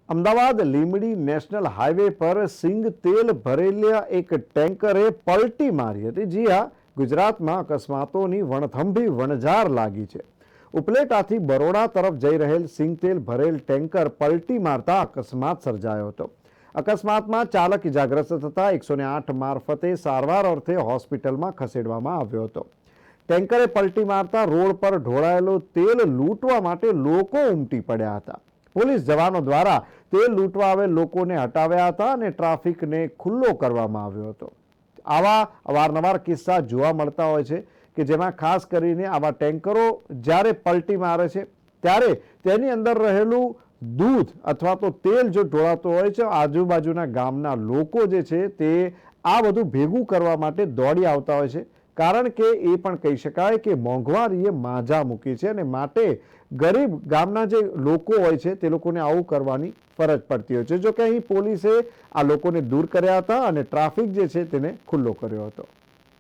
Ahmedabad Limbdi national highway પર સિંગ તેલ ભરેલા એક ટેન્કરે પલટી મારી હતી। જી હા, ગુજરાતમાં અકસ્માતોની વણથંભી વણઝાર લાગી છે। ઉપલેટાથી બરોડા તરફ જઈ રહેલ સિંગ તેલ ભરેલ ટેન્કર પલટી મારતા અકસ્માત સર્જાયો હતો। અકસ્માતમાં ચાલક ઇજાગ્રસ્ત થતા 108 મારફતે સારવાર અર્થે હોસ્પિટલમાં ખસેડવામાં આવ્યો હતો। ટેન્કરે પલટી મારતા રોડ પર ઢોળાયેલું તેલ લૂંટવા માટે લોકો ઉમટી પડ્યા હતા। પોલીસ જવાનો દ્વારા તેલ લૂંટવા આવેલ લોકોને હટાવ્યા હતા અને ટ્રાફિકને ખુલ્લો કરવામાં આવ્યો હતો। આવા અવારનવાર કિસ્સા જોવા મળતા હોય છે કે જેમાં ખાસ કરીને આવા ટેન્કરો જ્યારે પલટી મારે છે ત્યારે તેની અંદર રહેલું દૂધ અથવા તો તેલ જો ઢોળાતો હોય છે, આજુબાજુના ગામના લોકો જે છે તે આ બધું ભેગું કરવા માટે દોડી આવતા હોય છે। કારણ કે એ પણ કહી શકાય કે મોંઘવારીએ માજા મૂકી છે અને માટે ગરીબ ગામના જે લોકો હોય છે તે લોકોને આવું કરવાની ફરજ પડતી હોય છે। જો કે અહીં પોલીસે આ લોકોને દૂર કર્યા હતા અને ટ્રાફિક જે છે તેને ખુલ્લો કર્યો હતો।